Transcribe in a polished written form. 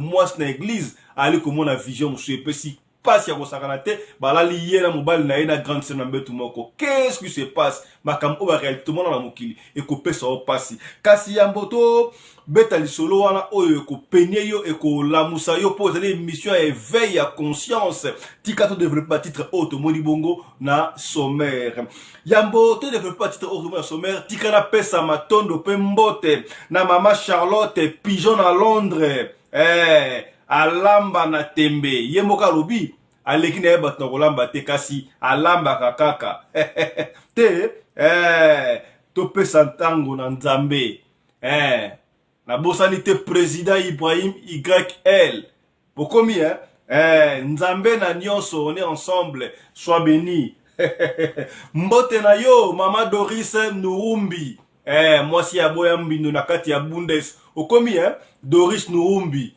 moi na église ali comme na vision monsieur pesi passe ya kosakanate bala lié na mobile na ina grande scène mbetu moko. Qu'est-ce qui se passe makambo ba réalité mona na mokili e ko pesa o pasi kasi ya mboto beta lisolo wana oyo ko penye yo e ko lamusa yo po zali mission ya éveil ya conscience tika to développer titre auto moni bongo na sommaire yambo to développer titre auto na sommaire tika na pesa matondo pe mbote na mama Charlotte pigeon à Londres alamba na tembe yemoka lobi aleki na yeba kolamba te kasi alamba kakaka te to pesa ntango na nzambe na bosani te président Ibrahim YL bokomi nzambe na nyonso on est ensemble sois béni mbote na yo mama Doris Nurumbi mwasi ya boya mbindo na kati ya Bundes okomi Doris Nurumbi